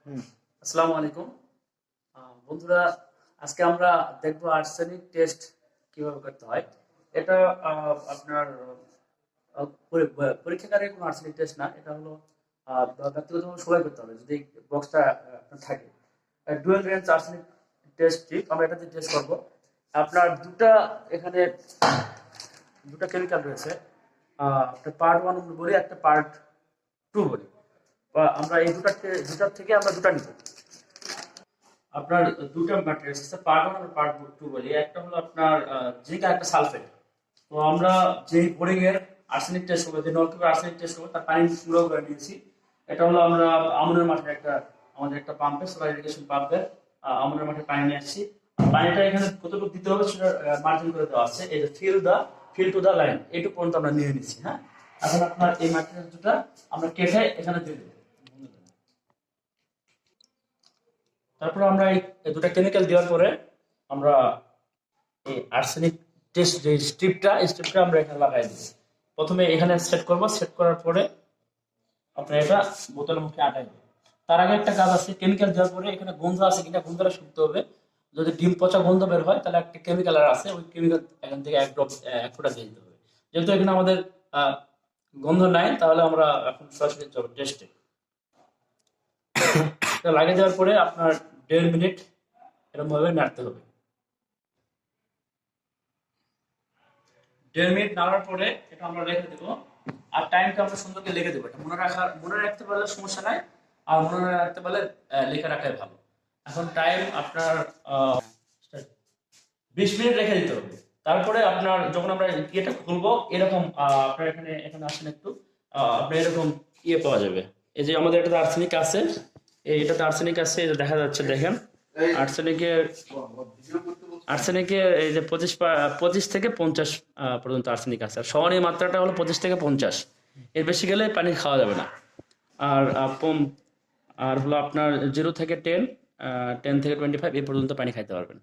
আসসালামু আলাইকুম বন্ধুরা। আজকে আমরা দেখবো আর্সেনিক টেস্ট কিভাবে করতে হয়। এটা আপনার পরীক্ষাগারে কোনো আর্সেনিক টেস্ট না, এটা হলো ব্যক্তিগতভাবে সবাই করতে হবে যদি বক্সটা আপনার থাকে। Dual range arsenic test strip আমরা এটা দিয়ে টেস্ট করবো। আপনার এখানে দুটা কেমিক্যাল রয়েছে, একটা পার্ট 1 বলি, একটা পার্ট 2 বলি। বা আমরা এই দুটার থেকে আমরা দুটা নিব। আপনার দুটো ম্যাটেরিয়ালস আছে, পার্ট 1 আর পার্ট 2 বলি। একটা হলো আপনার জিঙ্ক আর একটা সালফেট। তো আমরা যে বোরিং এর আর্সেনিক টেস্ট করবো, যে নলকূপের আর্সেনিক টেস্ট করবো, তার পানি সংগ্রহ করে নিয়েছি। এটা হলো আমরা আমনের মাঠের আমাদের একটা পাম্পের সোলার ইরিগেশন পাম্পের আমনের মাঠে পানি নিয়ে আসছি। পানিটা এখানে কতটুকু দিতে হবে সেটা মার্জিন করে দেওয়া আছে। এই যে ফিল টু দা লাইন, এইটুকু পর্যন্ত আমরা নিয়ে নিচ্ছি। হ্যাঁ, এখন আপনার এই ম্যাটেরিয়াল দুটা আমরা কেটে এখানে দিয়ে দেবো। তারপর আমরা এই দুটা কেমিক্যাল দেওয়ার পরে আমরা এই আর্সেনিক টেস্ট যে স্ট্রিপটা আমরা এখানে লাগাই দিব। প্রথমে এখানে সেট করব, সেট করার পরে আপনার এটা বোতলের মুখে আটাই দেব। তার আগে একটা কাজ আছে, কেমিক্যাল দেওয়ার পরে এখানে গন্ধ আছে কিনা গন্ধটা শুকতে হবে। যদি ডিম পচা গন্ধ বের হয় তাহলে একটা কেমিক্যাল আর আছে, ওই কেমিক্যাল এখান থেকে এক ড্রপ এক ফোঁটা দিয়ে দিতে হবে। যেহেতু এখানে আমাদের গন্ধ নাই, তাহলে আমরা এখন সরাসরি যাব টেস্টে। এটা লাগিয়ে দেওয়ার পরে আপনার 1.5 মিনিট এরকম ভাবে নাড়তে হবে। 1.5 মিনিট নাড়ার পরে এটা আমরা রেখে দেবো। আর টাইমটা আমরা সুন্দর করে লিখে দেবো। এটা মনে রাখতে পারলে সমস্যা নাই, আর মনে না রাখতে পারলে লেখা রাখাই ভালো। এখন টাইম আপনার 20 মিনিট রেখে দিতে হবে। তারপরে আপনার যখন আমরা ইয়েটা খুলবো, এরকম আপনার এখানে এখানে আসেন একটু, আপনার এরকম ইয়ে পাওয়া যাবে। এই যে আমাদের এটাতে আর্সেনিক আছে, এটাতে আর্সেনিক আছে, এই যে দেখা যাচ্ছে, দেখেন। আর্সেনিকের আর্সেনিকের এই যে 25 থেকে 50 পর্যন্ত আর্সেনিক আছে। আর সহনীয় মাত্রাটা হলো 25 থেকে 50। এর বেশি গেলে পানি খাওয়া যাবে না। আর আর হলো আপনার 0 থেকে 10, 10 থেকে 25 এই পর্যন্ত পানি খাইতে পারবেন।